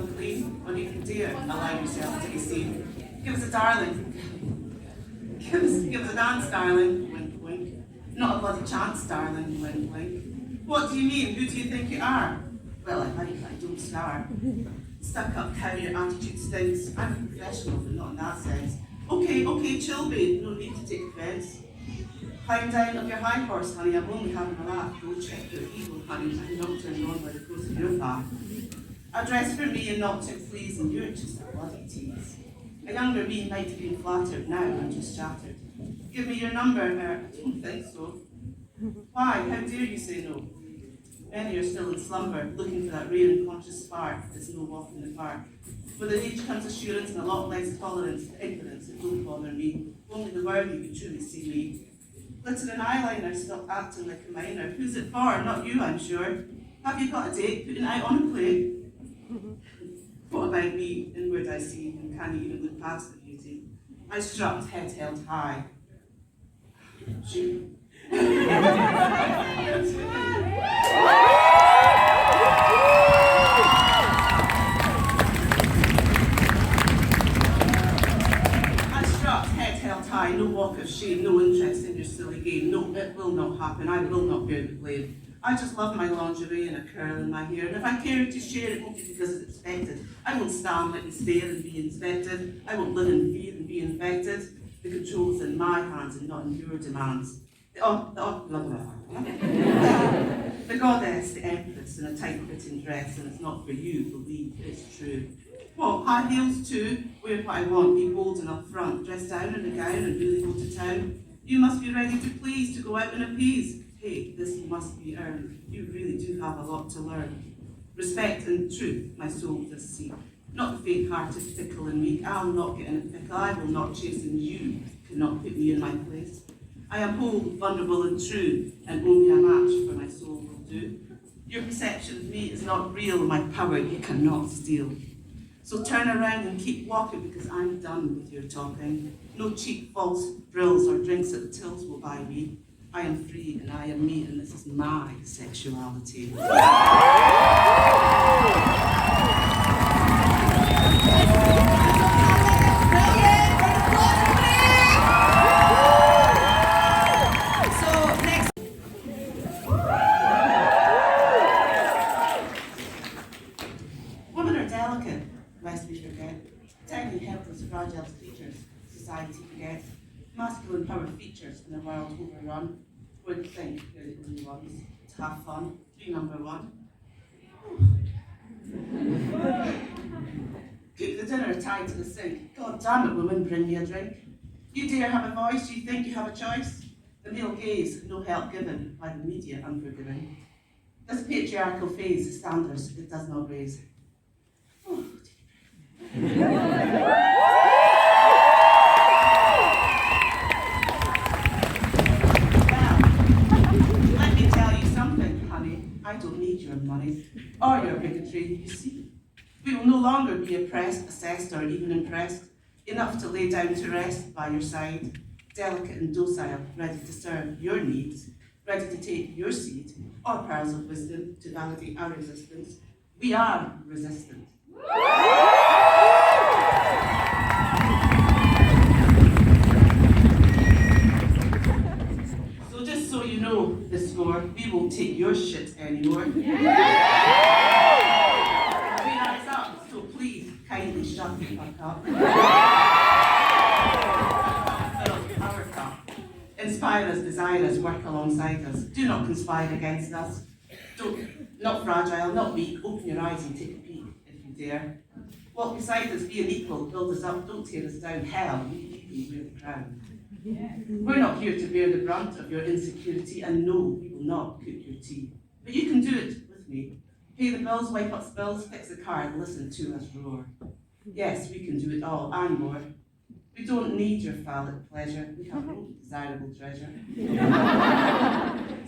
believe, or even dare allow yourself to be seen. Give us a darling. Give us a dance, darling. Wink, wink. Not a bloody chance, darling. Wink, wink. What do you mean? Who do you think you are? Well, I think I don't star. Stuck up cow, your attitude stinks. I'm a professional, but not in that sense. Okay, chill, babe. No need to take offence. Climb down off your high horse, honey. I'm only having a laugh. Go check your ego, honey. I'm not turning on by the course of your path. A dress for me and not took fleas, and you're just a bloody tease. A younger me might have been flattered. Now I'm just shattered. Give me your number. I don't think so. Why? How dare you say no? Many are still in slumber, looking for that rare and conscious spark that's no walk in the park. With age comes assurance and a lot less tolerance to ignorance. It don't bother me. Only the worthy could truly see me. Glitter and eyeliner, stop acting like a minor. Who's it for? Not you, I'm sure. Have you got a date? Putting out on a plate? What about me? Inward I see, and can you even look past the beauty? I strut, head held high. Shoot. High, no walk of shame, no interest in your silly game. No, it will not happen. I will not bear the blame. I just love my lingerie and a curl in my hair, and if I care to share it won't be because it's expected. I won't stand, let me stare and be inspected. I won't live in fear and be infected. The control's in my hands and not in your demands. The goddess, the empress, in a tight-fitting dress, and it's not for you, believe it's true. What, high heels too? Wear what I want, be bold and up front, dress down in a gown and really go to town. You must be ready to please, to go out and appease. Hey, this must be earned. You really do have a lot to learn. Respect and truth, my soul does seek. Not the faint-hearted, fickle and weak. I'll not get in a pickle, I will not chase, and you cannot put me in my place. I am whole, vulnerable and true, and only a match for my soul will do. Your perception of me is not real, my power you cannot steal. So turn around and keep walking, because I'm done with your talking. No cheap false frills or drinks at the tills will buy me. I am free and I am me, and this is my sexuality. Women are delicate, lest we forget. Tiny, helpless, fragile creatures, society forgets. Masculine power features in a world overrun. Would think they're the only ones to have fun. Do number one. Cook the dinner tied to the sink. God damn it, woman, bring me a drink. You dare have a voice, you think you have a choice? The male gaze, no help given, by the media unforgiving. This patriarchal phase, the standards it does not raise. Oh, I don't need your money or your bigotry, you see. We will no longer be oppressed, assessed, or even impressed. Enough to lay down to rest by your side, delicate and docile, ready to serve your needs, ready to take your seed, or pearls of wisdom to validate our resistance. We are resistant. So just so you know the score, we won't take your shit anymore. Eyes up, so please kindly shut the fuck up. Fill our cup. Inspire us, desire us, work alongside us. Do not conspire against us. Not fragile, not weak. Open your eyes and take a peek if you dare. Walk beside us, be an equal, build us up, don't tear us down. Hell, we even wear the crown. We're not here to bear the brunt of your insecurity, and no, we will not cook your tea. But you can do it with me. Pay the bills, wipe up spills, fix the car, and listen to us roar. Yes, we can do it all, and more. We don't need your phallic pleasure, we have no desirable treasure.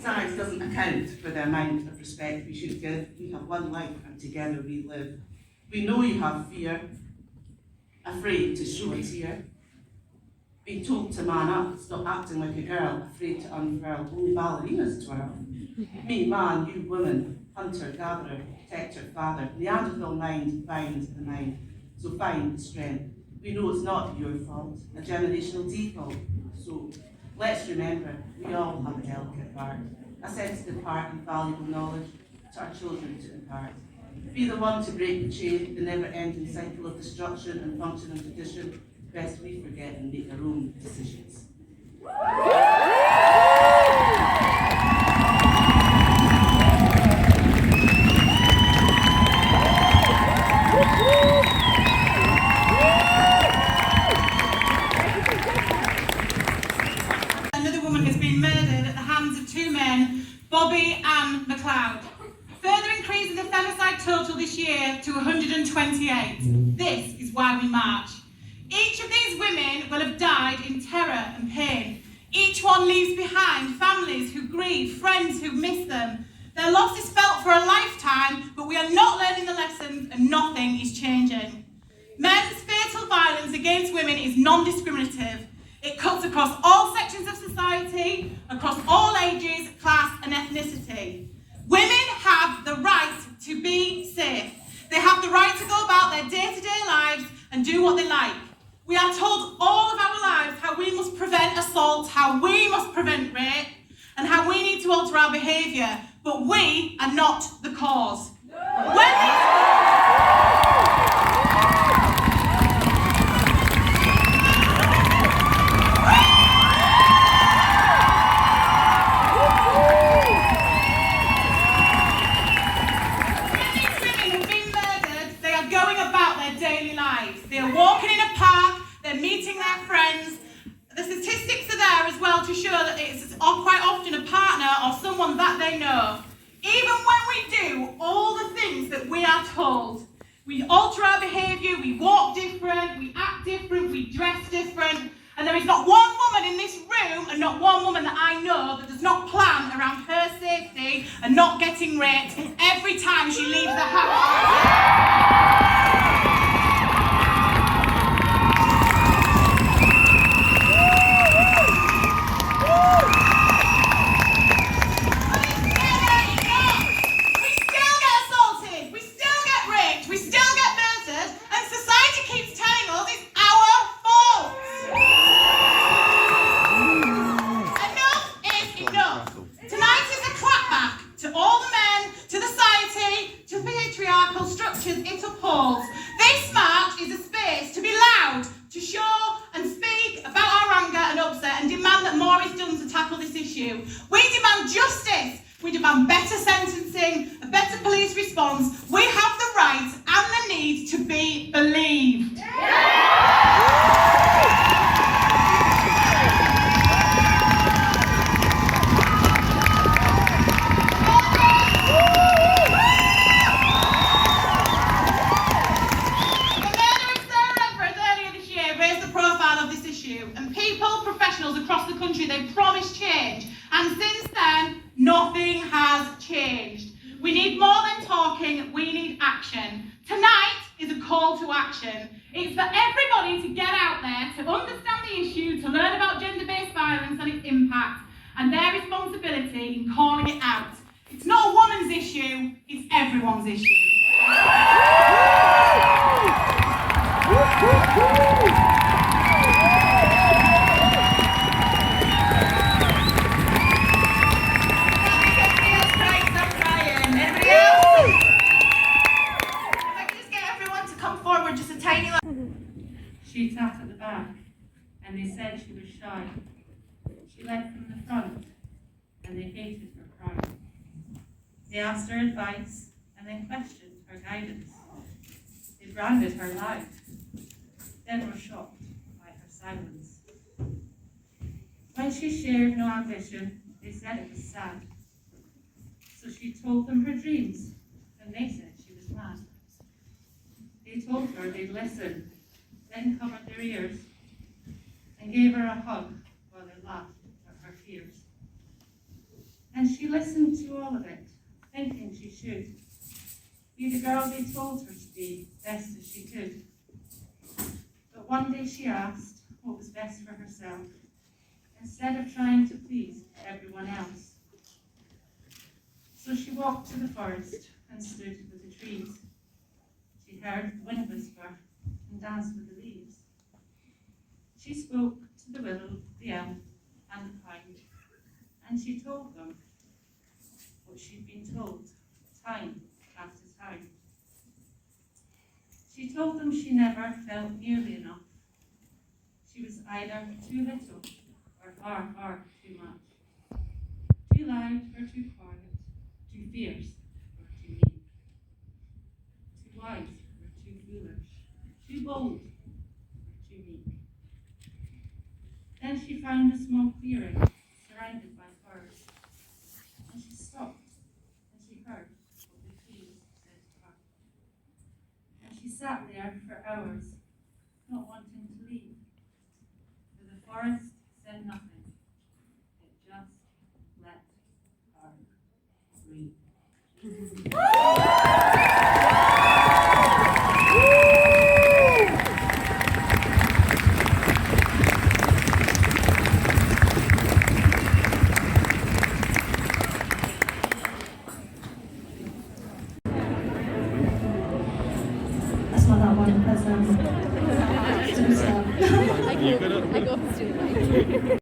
Size doesn't account for the amount of respect we should give. We have one life, and together we live. We know you have fear, afraid to show a tear. Being told to man up, stop acting like a girl, afraid to unfurl, only ballerinas twirl. Me, man, you woman, hunter, gatherer, protector, father. Neanderthal mind finds the mind, so find the strength. We know it's not your fault, a generational default. So let's remember, we all have a delicate part, a sensitive part and valuable knowledge to our children to impart. Be the one to break the chain, the never-ending cycle of destruction and function and tradition, lest we forget and make our own decisions. Another woman has been murdered at the hands of two men, Bobby and McLeod, further increasing the femicide total this year to 128. This is why we march. Each of these women will have died in terror and pain. Each one leaves behind families who grieve, friends who miss them. Their loss is felt for a lifetime, but we are not learning the lessons and nothing is changing. Men's fatal violence against women is non-discriminative. It cuts across all sections of society, across all ages, class and ethnicity. Women have the right to be safe. They have the right to go about their day-to-day lives and do what they like. We are told all of our lives how we must prevent assault, how we must prevent rape, and how we need to alter our behaviour, but we are not the cause. They are walking in a park, they're meeting their friends. The statistics are there as well to show that it's quite often a partner or someone that they know. Even when we do all the things that we are told, we alter our behaviour, we walk different, we act different, we dress different, and there is not one woman in this room and not one woman that I know that does not plan around her safety and not getting raped every time she leaves the house. It upholds. This march is a space to be loud, to show and speak about our anger and upset and demand that more is done to tackle this issue. We demand justice. We demand better sentencing, a better police response. We have the right and the need to be believed. And people, professionals across the country, they promised change. And since then, nothing has changed. We need more than talking, we need action. Tonight is a call to action. It's for everybody to get out there, to understand the issue, to learn about gender-based violence and its impact, and their responsibility in calling it out. It's not a woman's issue, it's everyone's issue. She sat at the back, and they said she was shy. She led from the front, and they hated her crying. They asked her advice, and then questioned her guidance. They branded her life, then were shocked by her silence. When she shared no ambition, they said it was sad. So she told them her dreams, and they said she was mad. They told her they'd listen, then covered their ears, and gave her a hug while they laughed at her fears. And she listened to all of it, thinking she should be the girl they told her to be, best as she could. But one day she asked what was best for herself, instead of trying to please everyone else. So she walked to the forest and stood with the trees. She heard the wind whisper and danced with the leaves. She spoke to the willow, the elm, and the pine, and she told them what she'd been told time after time. She told them she never felt nearly enough. She was either too little or far too much, too loud or too quiet, too fierce or too meek, too wise or too foolish, too bold or too meek. Then she found a small clearing surrounded by firs, and she stopped and she heard what the trees said to her. And she sat there for hours, not wanting to leave, for the forest said nothing. It just let her breathe. That's not that one, that's You got it.